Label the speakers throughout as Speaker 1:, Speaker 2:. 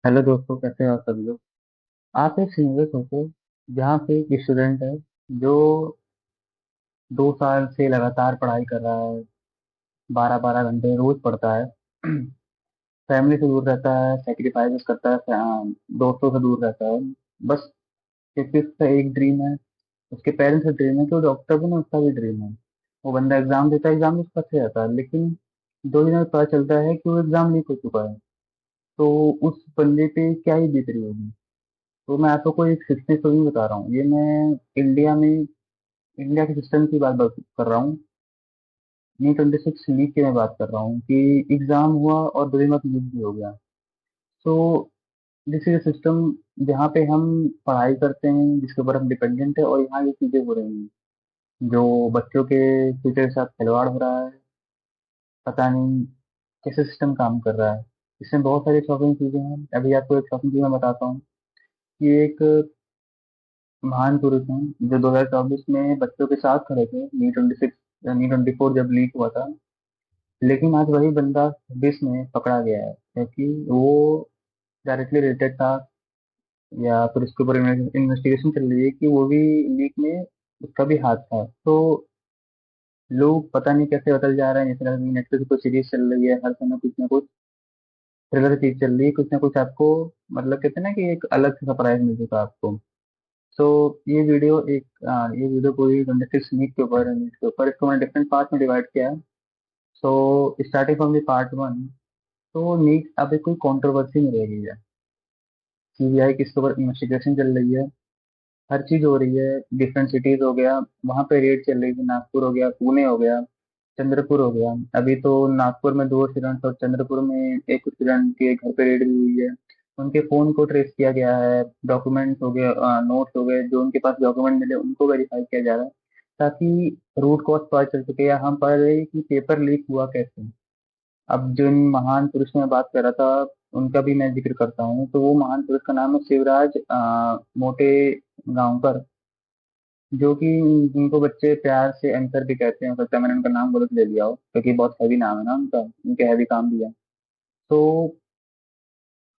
Speaker 1: Hello दोस्तों, कैसे हो आप सभी लोग। आप एक सिंगल सोचो, जहाँ पे एक स्टूडेंट है जो 2 साल से लगातार पढ़ाई कर रहा है। 12-12 घंटे रोज पढ़ता है। फैमिली से दूर रहता है, सेक्रीफाइस करता है, दोस्तों से दूर रहता है। बस क्योंकि उसका एक ड्रीम है, उसके पेरेंट्स का ड्रीम है कि वो डॉक्टर बने, उसका भी ड्रीम है। वो बंदा एग्जाम देता है, एग्जाम में उसका अच्छा जाता है, लेकिन 2 दिन में पता चलता है कि वो एग्जाम लीक हो चुका है। तो उस बंदे पे क्या ही बीत रही होगी। तो मैं आपको कोई एक सक्सेस स्टोरी बता रहा हूँ। ये मैं इंडिया के सिस्टम की बात कर रहा हूँ। Ni 26 लीग की मैं बात कर रहा हूँ कि एग्जाम हुआ और 2 दिन बाद लीक भी हो गया। तो दिस इज सिस्टम जहाँ पे हम पढ़ाई करते हैं, जिसके ऊपर हम डिपेंडेंट है, और यहाँ ये चीजें हो रही हैं जो बच्चों के फ्यूचर के साथ खिलवाड़ हो रहा है। पता नहीं कैसे सिस्टम काम कर रहा है। इसमें बहुत सारी शॉकिंग चीजें हैं। अभी आपको एक शॉकिंग चीज मैं बताता हूँ कि एक महान पुरुष हैं जो 2024 में बच्चों के साथ खड़े थे। Ni 24 जब लीक हुआ था, लेकिन आज वही बंदा 26 में पकड़ा गया है क्योंकि वो डायरेक्टली रिलेटेड था, या फिर उसके ऊपर इन्वेस्टिगेशन चल रही है कि वो भी लीक में उसका भी हाथ था। तो लोग पता नहीं कैसे बदल जा रहे हैं। जैसे नेटफ्लिक्स कोई सीरीज चल रही है, हर समय कुछ ना कुछ थ्रिलर चीज चल रही है, कुछ ना कुछ आपको मतलब कहते हैं ना कि एक अलग से सरप्राइज मिल चुका है आपको। सो ये वीडियो पूरी 26 नीट के ऊपर है। नीट के ऊपर इसको मैंने डिफरेंट पार्ट में डिवाइड किया है। So starting from the part 1। तो नीट अब एक कोई कंट्रोवर्सी में रह गई है। सीबीआई की इसके ऊपर इन्वेस्टिगेशन चल रही है, हर चीज हो रही है। डिफरेंट सिटीज हो गया, वहां पे रेड चल रही थी। नागपुर हो गया, पुणे हो गया, चंद्रपुर हो गया। अभी तो नागपुर में 2 स्टूडेंट्स और चंद्रपुर में एक स्टूडेंट के घर पे रेड भी हुई है। उनके फोन को ट्रेस किया गया है, डॉक्यूमेंट्स हो गए, नोट्स हो गए, जो उनके पास डॉक्यूमेंट मिले उनको वेरीफाई किया जा रहा है, ताकि रूट कॉज पता चल सके, या हम पढ़ रहे हैं कि पेपर लीक हुआ कैसे। अब जिन महान पुरुष में बात कर रहा था, उनका भी मैं जिक्र करता हूँ। तो वो महान पुरुष का नाम है शिवराज मोटे गांवकर, जो कि जिनको बच्चे प्यार से अंकर भी कहते हैं। हो सकता है मैंने उनका नाम गलत ले लिया हो, क्योंकि बहुत हैवी नाम है ना उनका, उनके हैवी काम भी है। तो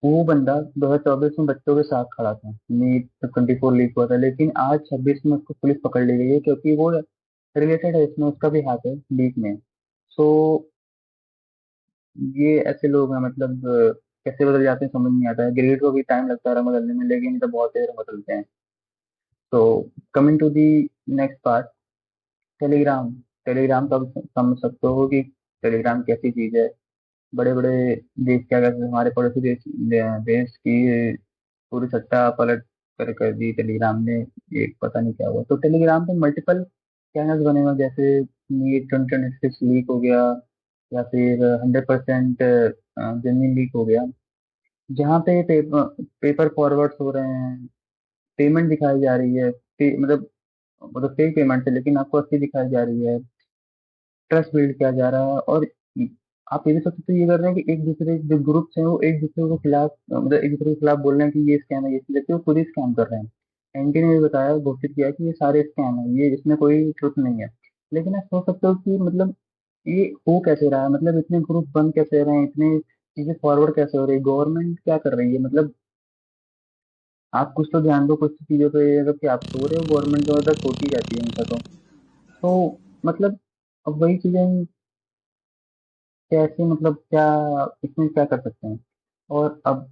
Speaker 1: वो बंदा 2024 में बच्चों के साथ खड़ा था। Ni 24 लीक हुआ था, लेकिन आज 26 में उसको पुलिस पकड़ ली गई है क्योंकि वो रिलेटेड है, इसमें उसका भी हाथ है लीक में। सो ये ऐसे लोग हैं, मतलब कैसे बदल जाते हैं समझ नहीं आता है। ग्रेड को भी टाइम लगता है बदलने में, लेकिन ये तो बहुत देर में बदलते हैं। तो coming to the next part, Telegram. Telegram का आप समझ सकते हो कि टेलीग्राम कैसी चीज है। बड़े बड़े देश, क्या कहते हैं, हमारे पड़ोसी देश देश की पूरी सट्टा पलट कर दी टेलीग्राम ने। एक पता नहीं क्या हुआ। तो टेलीग्राम पे मल्टीपल चैनल्स बने हुए हैं, जैसे Ni 26 लीक हो गया, या फिर 100% जेन्युइन लीक हो गया, जहाँ पे पेपर फॉरवर्ड हो रहे हैं, पेमेंट दिखाई जा रही है। मतलब फेक पेमेंट है, लेकिन आपको असली दिखाई जा रही है। ट्रस्ट बिल्ड किया जा रहा है। और आप ये भी सोच सकते हो, ये कर रहे हैं कि एक दूसरे जो ग्रुप्स हैं वो एक दूसरे के खिलाफ, मतलब एक दूसरे के खिलाफ बोल रहे हैं कि ये स्कैम है, ये चीज़, जबकि वो खुद ही स्कैम कर रहे हैं। एनटी ने भी बताया, घोषित किया कि ये सारे स्कैम है, ये इसमें कोई ट्रुथ नहीं है। लेकिन आप सोच सकते हो कि मतलब ये हो कैसे रहा है, मतलब इतने ग्रुप बन कैसे रहे हैं, इतने चीजें फॉरवर्ड कैसे हो रही है, गवर्नमेंट क्या कर रही है। मतलब आप कुछ तो ध्यान दो कुछ चीजों पे। अगर कि आप सो रहे हो, गवर्नमेंट तो मतलब सोती रहती है हमेशा। तो मतलब अब वही चीजें कैसे, मतलब क्या इसमें क्या कर सकते हैं। और अब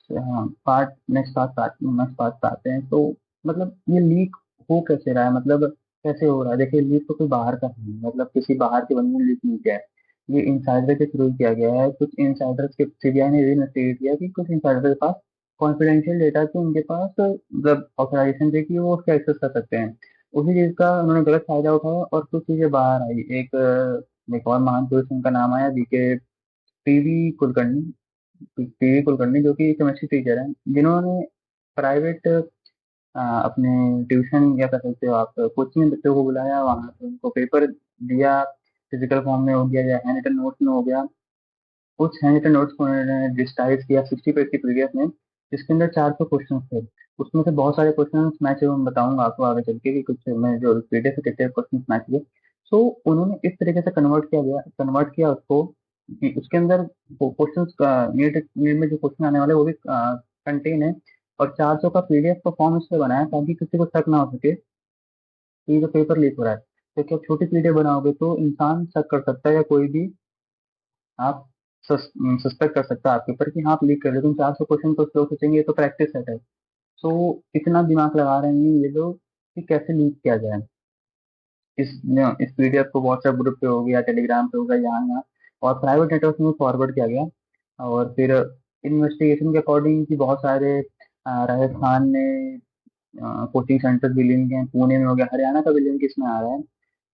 Speaker 1: हाँ, पार्ट नेक्स्ट पार्ट पे आते हैं। तो मतलब ये लीक हो कैसे रहा है, मतलब कैसे हो रहा है। देखिए, लीक तो कोई बाहर का नहीं है, मतलब किसी बाहर के बंदे ने लीक नहीं किया है। ये इंसाइडर के थ्रू किया गया है। कुछ इंसाइडर्स के सीबीआई ने इन्वेस्टिगेट किया कि कुछ इंसाइडर के पास कॉन्फिडेंशियल डेटा की उनके पास मतलब ऑथराइजेशन थी कि वो उसका एक्सेस कर सकते हैं। उसी चीज का उन्होंने गलत फायदा उठाया और कुछ चीजें बाहर आई। एक और महान पुरुष, उनका नाम आया VK PV Kulkarni. PV Kulkarni जो कि केमिस्ट्री टीचर हैं, जिन्होंने प्राइवेट अपने ट्यूशन या कह सकते हो आप कोचिंग बच्चों को बुलाया, वहां पे उनको पेपर दिया। फिजिकल फॉर्म में हो गया या हैंड रिटन नोट्स में हो गया। कुछ हैंड रिटन नोट्स को उन्होंने डिजिटाइज किया 60 पेज की पीडीएफ में, जिसके अंदर 400 क्वेश्चन थे। उसमें से बहुत सारे क्वेश्चन मैं बताऊंगा आपको आगे चल के कि कुछ मैं जो पीडीएफ से कितने क्वेश्चन मैच किए। सो उन्होंने इस तरीके से कन्वर्ट किया उसको कि उसके अंदर क्वेश्चंस का नीट नीट में जो क्वेश्चन आने वाले हैं, वो भी कंटेन है। और 400 का पीडीएफ का फॉर्म इसलिए बनाया ताकि किसी को शक ना हो सके कि ये जो पेपर लीक हो रहा है। क्योंकि आप छोटी पीडीएफ बनाओगे तो इंसान शक कर सकता है, या कोई भी आप सस्पेक्ट कर सकता है आपके ऊपर कि हाँ आप लीक कर रहे हो। लेकिन 400 क्वेश्चन तो लोग सोचेंगे ये तो प्रैक्टिस सेट है। तो इतना दिमाग लगा रहे हैं ये लोग कि कैसे लीक किया जाए। इस इस पीडीएफ को व्हाट्सएप ग्रुप पे हो गया, टेलीग्राम पे हो गया, यहाँ यहाँ और प्राइवेट नेटवर्क में फॉरवर्ड किया गया। और फिर इन्वेस्टिगेशन के अकॉर्डिंग कि बहुत सारे राजस्थान में कोचिंग सेंटर भी लिंक हैं, पुणे में हो गया, हरियाणा का भी लिंक इसमें आ रहा है।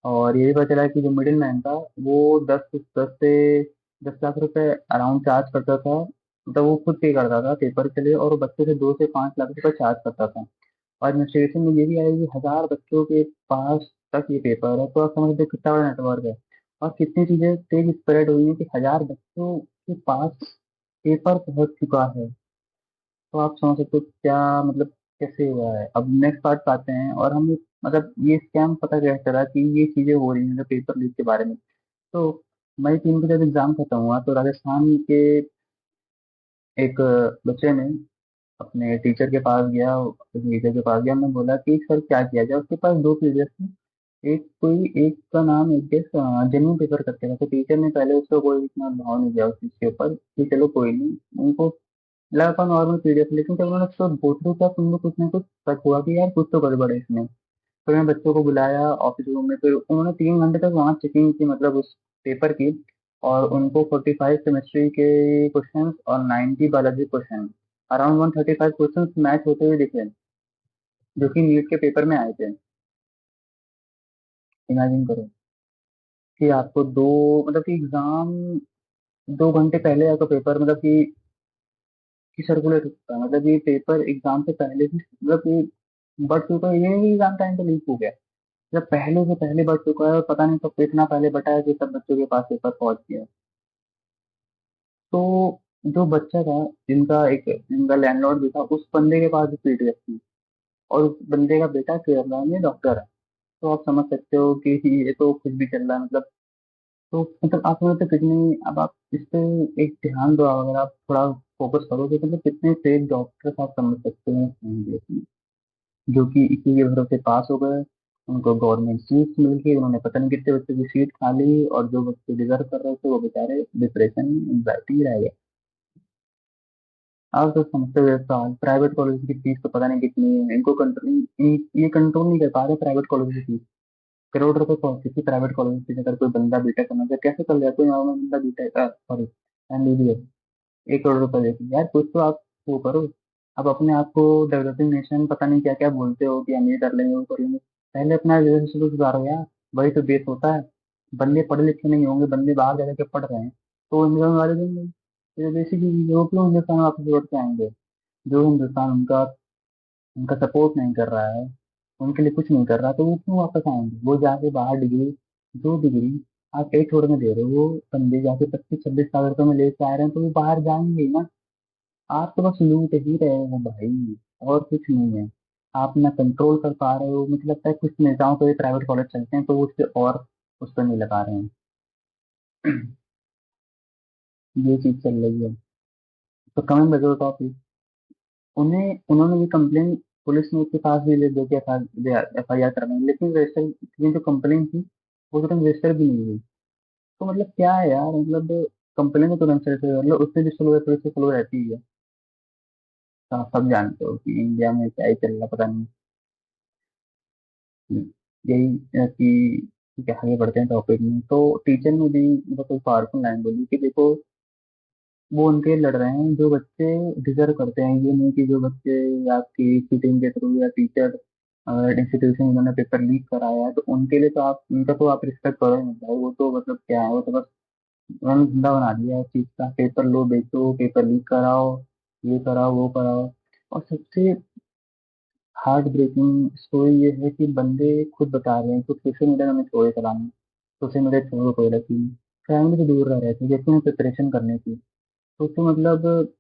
Speaker 1: और ये भी पता चला कि जो मिडिल मैन था वो 10 से 10 लाख रुपए अराउंड चार्ज करता था। मतलब वो खुद पे करता था पेपर के लिए, और वो बच्चे से 2 से 5 लाख रुपए चार्ज करता था। और इन्वेस्टिगेशन में ये भी आया कि 1000 बच्चों के पास तक ये पेपर है। तो आप समझ लो कितना बड़ा नेटवर्क है और कितनी चीजें तेज स्प्रेड हुई है कि 1000 बच्चों के पास पेपर पहुंच चुका है। तो आप समझ सकते हो क्या मतलब कैसे हुआ है। अब नेक्स्ट पार्ट पे आते हैं, और हम मतलब ये स्कैम पता कैसे चला कि ये चीजें हो रही हैं पेपर लीक के बारे में। तो मई 3 को जब एग्जाम खत्म हुआ तो राजस्थान के एक बच्चे ने अपने टीचर के पास गया, उन्होंने बोला कि सर क्या किया जाए। उसके पास दो पीडीएफ थे। एक का नाम एक गेस जेन्युइन पेपर करके था। तो टीचर ने पहले उसको कोई इतना भाव नहीं दिया उस चीज के ऊपर कि चलो कोई नहीं, उनको लगा था नॉर्मल पीडीएफ। लेकिन जब उन्होंने उसको गो थ्रू किया तो उनको कुछ ना कुछ शक हुआ कि यार कुछ तो गड़बड़ है इसमें। फिर उन्होंने बच्चों को बुलाया ऑफिस रूम में, फिर उन्होंने 3 घंटे तक वहाँ चेकिंग की, मतलब उस पेपर की। और उनको 45 केमिस्ट्री के क्वेश्चन और 90 biology question, around 135 question match होते हुए दिखे, जो कि नीट के पेपर में आए थे। इमेजिन करो कि आपको दो मतलब कि एग्जाम 2 घंटे पहले आपका पेपर मतलब कि सर्कुलेट होता है। मतलब ये पेपर एग्जाम से पहले ही मतलब कि बढ़ चुका है। ये नहीं एग्जाम टाइम पे लीक हो गया, जब पहले से पहले बढ़ चुका है और पता नहीं कब इतना पहले बटा है कि सब बच्चों के पास पेपर पहुंच गया। तो जो बच्चा था, जिनका लैंडलॉर्ड भी था, उस बंदे के पास भी पीडीएफ थी। और उस बंदे का बेटा केरला में डॉक्टर है। तो आप समझ सकते हो कि ये तो कुछ भी चल रहा है मतलब। तो मतलब आप समझते हो कितनी, अब आप इस पे एक ध्यान दो, अगर आप थोड़ा फोकस करोगे तो मतलब कितने फेक डॉक्टर्स आप समझ सकते हैं इस मामले में, जो कि इसी के भरोसे पास हो गए। उनको गवर्नमेंट सीट मिल गई, उन्होंने पता नहीं कितने बच्चों की सीट खा ली, और जो बच्चे डिजर्व कर रहे थे वो बेचारे डिप्रेशन में एंग्जाइटी रह गए। आप तो समझते हुए साल प्राइवेट कॉलेज की फीस तो पता नहीं कितनी है। इनको कंट्रोल ये कंट्रोल नहीं कर पा रहे प्राइवेट कॉलेज की फीस। करोड़ रुपए पहुंची थी प्राइवेट कॉलेज की। अगर कोई बंदा बीटेक करना चाहे कैसे कर लिया कोई नॉर्मल बंदा बीटेक, सॉरी एमबीबीएस, 1 करोड़ रुपए देती यार। कुछ तो आप वो करो। अब अपने आप को डेवलपिंग नेशन पता नहीं क्या क्या बोलते हो कि हम ये कर लेंगे वो कर लेंगे। पहले अपना रिलेशनशिप तो सुधारो यार। वही तो देश होता है। बंदे पढ़े लिखे नहीं होंगे, बंदे बाहर जा के पढ़ रहे हैं तो इनकम वाले देंगे। ये बेसिकली वो क्यों हिंदुस्तान वापस लौट के आएंगे। जो हिंदुस्तान उनका उनका सपोर्ट नहीं कर रहा है, उनके लिए कुछ नहीं कर रहा, तो वो क्यों वापस आएंगे। वो जाके बाहर डिग्री, जो डिग्री आप एक छोड़ में दे रहे हो, वो बंदे जाके 25-26 लाख रुपए में लेके आ रहे हैं, तो वो बाहर जाएंगे ही ना। आप तो बस लूट ही रहे हो भाई, और कुछ नहीं है। आप ना कंट्रोल कर पा रहे हो। मुझे लगता है कुछ नेताओं को प्राइवेट कॉलेज चलते हैं तो वो उससे और उस पर नहीं लगा रहे हैं। ये चीज चल रही है। तो कमेंट में जो टॉपिक उन्हें उन्होंने ये कंप्लेन पुलिस ने उसके पास भी ले दे के एफ आई आर करवाई, लेकिन रजिस्टर ये जो कंप्लेन थी वो तो रजिस्टर भी नहीं हुई। तो मतलब क्या है यार, मतलब कंप्लेन तो तुरंत से कर लो, उससे भी स्लो है, पुलिस से स्लो रहती है। तो आप सब जानते हो कि इंडिया में क्या ही चल रहा पता नहीं। यही कि ठीक है, आगे बढ़ते हैं टॉपिक में। तो टीचर ने भी मतलब कोई पावरफुल लाइन बोली कि देखो वो उनके लड़ रहे हैं जो बच्चे डिजर्व करते हैं। ये नहीं कि जो बच्चे आपकी चीटिंग के थ्रू या टीचर अगर इंस्टीट्यूशन उन्होंने पेपर लीक कराया है तो उनके लिए तो आप उनका तो आप रिस्पेक्ट करो ही नहीं भाई। वो तो मतलब क्या है, वो तो बस उन्होंने धंधा बना दिया है इस चीज का। पेपर लो बेचो, पेपर लीक कराओ, ये कराओ वो कराओ। और सबसे हार्ट ब्रेकिंग स्टोरी ये है कि बंदे खुद बता रहे हैं कि सोशल मीडिया में छोड़े चलाना, सोशल मीडिया छोड़ो कोई रखी, फैमिली से दूर रह रहे थे जैसे प्रिपरेशन करने की। तो मतलब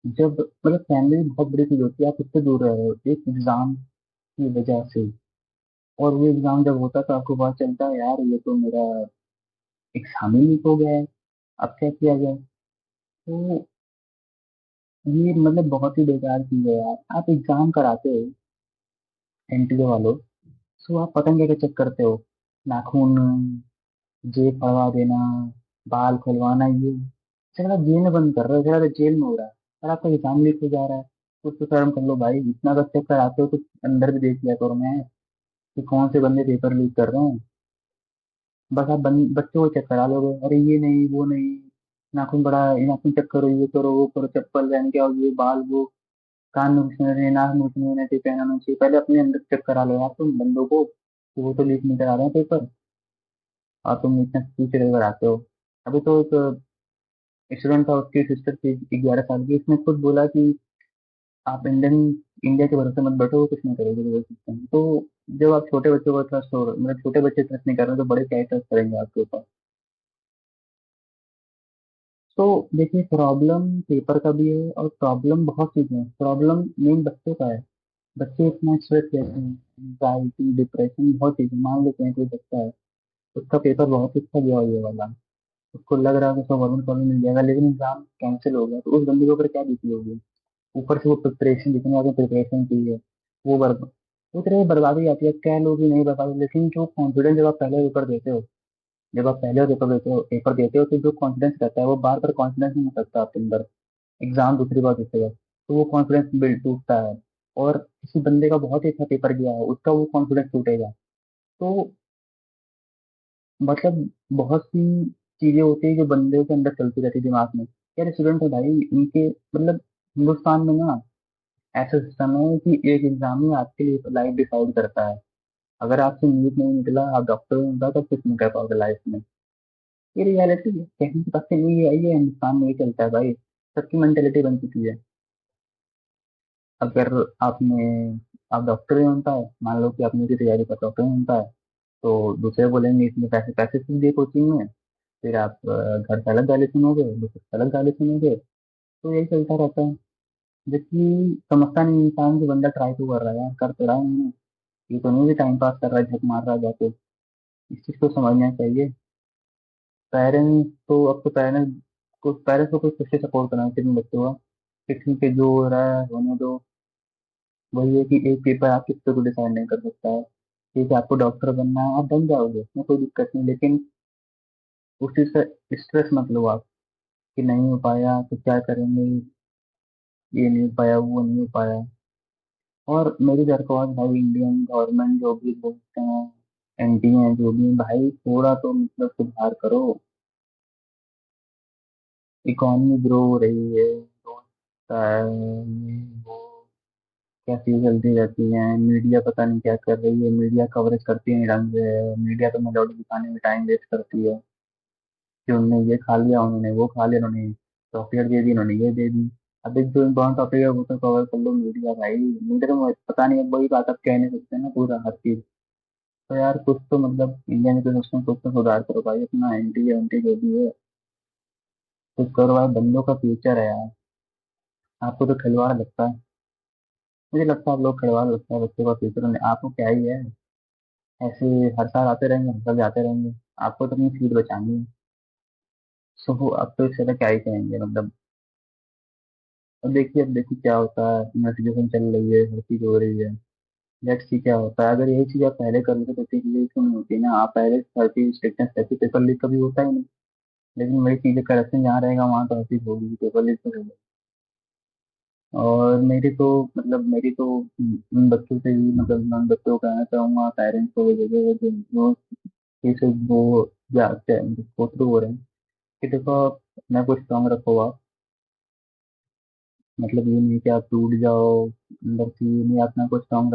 Speaker 1: जब मतलब फैमिली बहुत बड़ी चीज होती है, आप उससे दूर रह रहे हो एक एग्जाम की वजह से। और वो एग्जाम जब होता है तो आपको पता चलता है यार ये तो मेरा एग्जाम ही लीक हो गया है, अब क्या किया जाए? तो ये मतलब बहुत ही बेकार चीज है यार। आप एग्जाम कराते हो एनटीए वालों, तो आप पतंग क्या चेक करते हो? नाखून, जेब पड़वा देना, बाल खुलवाना, ये झगड़ा जेल में बंद कर रहे हो, झगड़ा तो जेल में हो रहा है और आपका एग्जाम लीक हो जा रहा है। कुछ तो शर्म कर लो भाई, इतना बस चेक कराते हो कुछ अंदर भी देख लिया करो। मैं कि कौन से बंदे पेपर लीक कर रहे हैं, बस आप बच्चों को चेक करा लोगे, अरे ये नहीं वो नहीं, नाखून बड़ा, ये नाखून चेक करो, ये करो वो करो, चप्पल पहन के और ये बाल वो, कान में घुसने रहे, नाक में घुसने रहने चाहिए, पहनाना चाहिए। पहले अपने अंदर चेक करा लो यार तुम बंदों को, कि वो तो लीक नहीं करा रहे हैं पेपर, और तुम इतना फ्यूचर लेकर आते हो। अभी तो एक स्टूडेंट था, उसकी सिस्टर थी 11 साल की, उसने खुद बोला कि आप इंडिया के भरोसे मत बैठो, वो कुछ नहीं करेगी वो सिस्टम। तो जब आप छोटे बच्चों को ट्रस्ट हो, मतलब छोटे बच्चे ट्रस्ट नहीं कर रहे तो बड़े क्या ट्रस्ट करेंगे आपके ऊपर? तो देखिए, प्रॉब्लम पेपर का भी है और प्रॉब्लम बहुत चीजें हैं। प्रॉब्लम मेन बच्चों का है। बच्चे इतना स्ट्रेस लेते हैं, एंजाइटी, डिप्रेशन, बहुत चीजें। मान लेते हैं कोई बच्चा है, उसका पेपर बहुत अच्छा गया हो ये वाला, उसको लग रहा है कि उसको गवर्नमेंट कॉलेज मिल जाएगा, लेकिन एग्जाम कैंसिल हो गया, तो उस बंदे के ऊपर क्या बीती होगी? ऊपर से वो प्रिपरेशन, जितनी आपने प्रिपरेशन की है वो वो तरह बर्बादी आती है। कह लो कि नहीं बर्बादी, लेकिन जो कॉन्फिडेंस जब आप पहले पेपर देते हो, जब आप पहले पेपर देते हो तो जो कॉन्फिडेंस रहता है वो बार बार कॉन्फिडेंस नहीं हो सकता आपके अंदर। एग्जाम दूसरी बार देते हो तो वो कॉन्फिडेंस बिल्ड टूटता है। और किसी बंदे का बहुत ही अच्छा पेपर गया है, उसका वो कॉन्फिडेंस टूटेगा। तो मतलब बहुत सी चीजें होती है जो बंदे के अंदर चलती रहती है दिमाग में। यार स्टूडेंट है भाई, इनके मतलब हिंदुस्तान में ना ऐसा सिस्टम है कि एक एग्जाम ही आपके लिए लाइफ डिसाइड करता है। अगर आपसे नीट नहीं निकला, आप डॉक्टर नहीं बना, तो कुछ नहीं कर पाओगे लाइफ में। ये रियलिटी है, कहने की बात नहीं है, ये हिंदुस्तान में ये चलता है भाई। सबकी मेंटेलिटी बन चुकी है। अगर आपने आप डॉक्टर ही बनता है, मान लो कि आपने की तैयारी कर डॉक्टर बनता है, तो दूसरे बोलेंगे इसमें पैसे पैसे से दिए कोचिंग में। फिर आप घर से अलग गाली सुनोगे, दूसरे से अलग गाली सुनोगे। तो यही चलता रहता है। जबकि समझता नहीं इंसान की बंदा ट्राई तो कर रहा है यार, कर तो रहा है मैंने, ये तो नहीं भी टाइम पास कर रहा है, झक मार रहा है जाके। इस चीज को समझना चाहिए। पेरेंट्स तो अब तो पेरेंट्स को कुछ कैसे सपोर्ट करना चाहिए अपने बच्चों का, कि ठीक है जो हो रहा है होने दो। वही है कि एक पेपर आप किसी को डिसाइड नहीं कर सकता है। ठीक है, आपको डॉक्टर बनना है, आप बन जाओगे, उसमें कोई दिक्कत नहीं, लेकिन उस चीज का स्ट्रेस मत लो आप, कि नहीं हो पाया तो क्या करेंगे, ये नहीं हो पाया वो नहीं हो पाया। और मेरी दरख्वास्त भाई, इंडियन गवर्नमेंट जो भी बोलते हैं, एनटी हैं जो भी हैं, भाई थोड़ा तो मतलब सुधार करो। इकोनॉमी ग्रो हो रही है, ये वो क्या चीज चलती रहती है। मीडिया पता नहीं क्या कर रही है, मीडिया कवरेज करती नहीं ढंग से, मीडिया तो मेलोडी दिखाने में टाइम वेस्ट करती है, कि उन्होंने ये खा लिया, उन्होंने वो खा लिया, उन्होंने चॉकलेट दे दी, उन्होंने ये दे दी। अब एक जो इम्पोर्टेंट टॉपिक है वो तो कवर कर लो मीडिया भाई। मीडिया तो पता नहीं, अब वही बात आप कह नहीं सकते ना पूरा हर चीज। तो यार कुछ तो मतलब इंडिया में तो सिस्टम, कुछ तो सुधार करो भाई, अपना एंटी एंटी जो भी है कुछ करो भाई, बंदों का फ्यूचर है यार। आपको तो खिलवाड़ लगता है, मुझे लगता है आप लोग खिलवाड़ लगता है बच्चों का फ्यूचर में। आपको क्या ही है, ऐसे हर साल आते रहेंगे, हर साल जाते रहेंगे। आपको तो अपनी सीट बचानी है। सो अब तो इससे क्या ही कहेंगे मतलब। अब देखिए क्या होता है, इन्वेस्टिगेशन चल रही है, हर चीज हो रही है। लेट्स सी क्या होता है। अगर यही चीज आप पहले कर लेते तो इतनी चीजें क्यों नहीं होती ना, आप पहले हर चीज स्ट्रिक्टनेस रहती, पेपर लीक कभी होता ही नहीं। लेकिन वही चीजें, करप्शन जहाँ रहेगा वहाँ तो हर चीज होगी, पेपर लीक तो होगा। और मेरी तो उन बच्चों से ही, मतलब मैं उन बच्चों को कहना चाहूंगा, पेरेंट्स को, वगैरह जो इसे वो जाते हैं, गो थ्रू हो रहे हैं, कि देखो अपना कुछ स्ट्रांग रखो आप। मतलब ये नहीं कि आप टूट जाओ अंदर से, ये नहीं, अपना कुछ स्ट्रांग